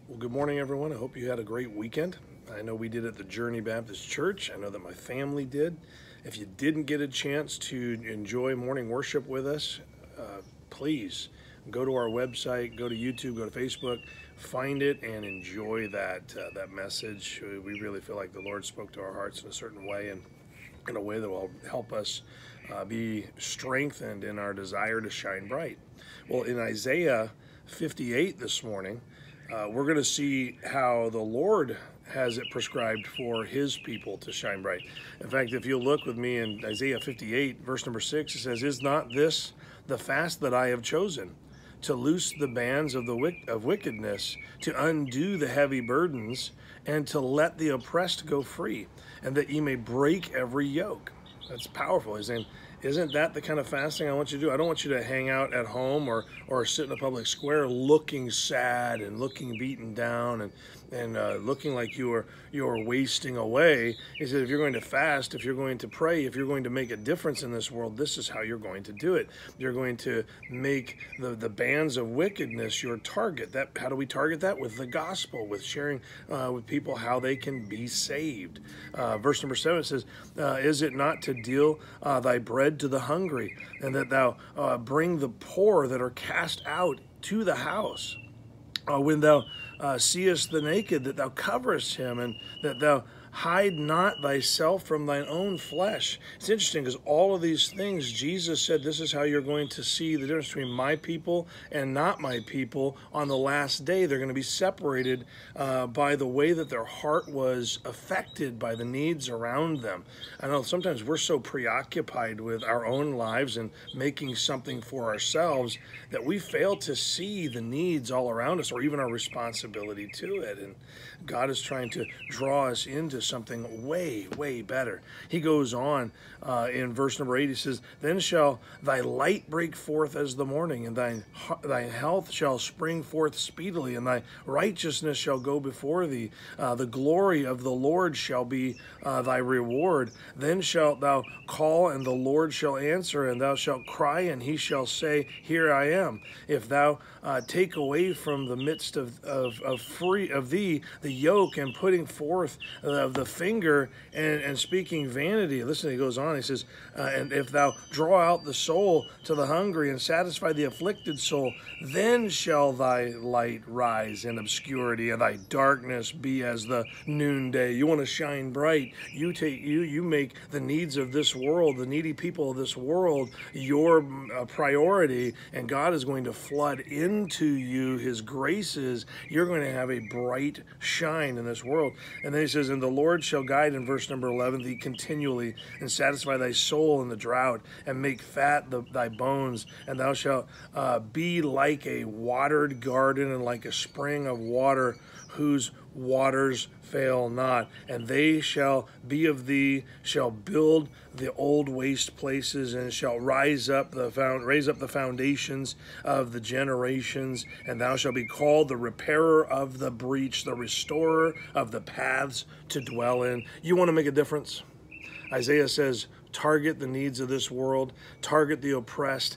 Well, good morning, everyone. I hope you had a great weekend. I know we did at the Journey Baptist Church. I know that my family did. If you didn't get a chance to enjoy morning worship with us, please go to our website, go to YouTube, go to Facebook, find it, and enjoy that message. We really feel like the Lord spoke to our hearts in a certain way, and in a way that will help us be strengthened in our desire to shine bright. Well, in Isaiah 58 this morning, we're going to see how the Lord has it prescribed for his people to shine bright. In fact, if you look with me in Isaiah 58, verse number 6, it says, "Is not this the fast that I have chosen, to loose the bands of wickedness, to undo the heavy burdens, and to let the oppressed go free, and that ye may break every yoke." That's powerful. He's saying, isn't that the kind of fasting I want you to do? I don't want you to hang out at home or sit in a public square looking sad and looking beaten down and looking like you are wasting away. He said, if you're going to fast, if you're going to pray, if you're going to make a difference in this world, this is how you're going to do it. You're going to make the bands of wickedness your target. How do we target that? With the gospel, with sharing with people how they can be saved. Verse number 7 says, is it not to deal thy bread to the hungry, and that thou bring the poor that are cast out to the house? When thou seest the naked, that thou coverest him, and that thou hide not thyself from thine own flesh. It's interesting because all of these things, Jesus said, this is how you're going to see the difference between my people and not my people on the last day. They're going to be separated by the way that their heart was affected by the needs around them. I know sometimes we're so preoccupied with our own lives and making something for ourselves that we fail to see the needs all around us or even our responsibility to it. And God is trying to draw us into something way, way better. He goes on in verse number 8, he says, then shall thy light break forth as the morning, and thy health shall spring forth speedily, and thy righteousness shall go before thee. The glory of the Lord shall be thy reward. Then shalt thou call, and the Lord shall answer, and thou shalt cry, and he shall say, here I am. If thou take away from the midst of thee the yoke, and putting forth of the finger and speaking vanity. Listen, he goes on, he says, and if thou draw out the soul to the hungry and satisfy the afflicted soul, then shall thy light rise in obscurity, and thy darkness be as the noonday. You want to shine bright. You make the needs of this world, the needy people of this world, your priority, and God is going to flood into you his graces. You're going to have a bright shine in this world. And then he says, and the Lord shall guide, in verse number 11, thee continually, and satisfy thy soul in the drought, and make fat thy bones, and thou shalt be like a watered garden, and like a spring of water whose waters fail not. And they shall be of thee, shall build the old waste places, and shall raise up the foundations of the generations. And thou shalt be called the repairer of the breach, the restorer of the paths to dwell in. You want to make a difference? Isaiah says, target the needs of this world, target the oppressed,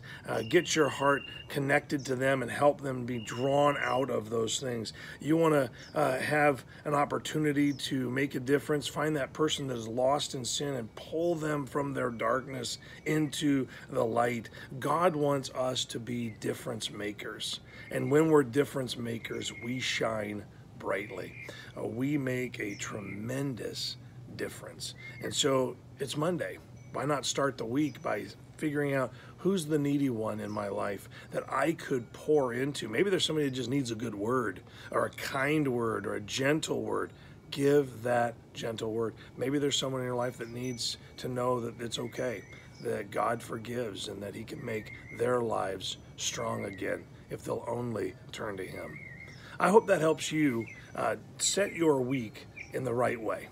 get your heart connected to them and help them be drawn out of those things. You want to have an opportunity to make a difference, find that person that is lost in sin and pull them from their darkness into the light. God wants us to be difference makers. And when we're difference makers, we shine brightly. We make a tremendous difference. And so it's Monday. Why not start the week by figuring out who's the needy one in my life that I could pour into? Maybe there's somebody that just needs a good word, or a kind word, or a gentle word. Give that gentle word. Maybe there's someone in your life that needs to know that it's okay, that God forgives, and that he can make their lives strong again if they'll only turn to him. I hope that helps you set your week in the right way.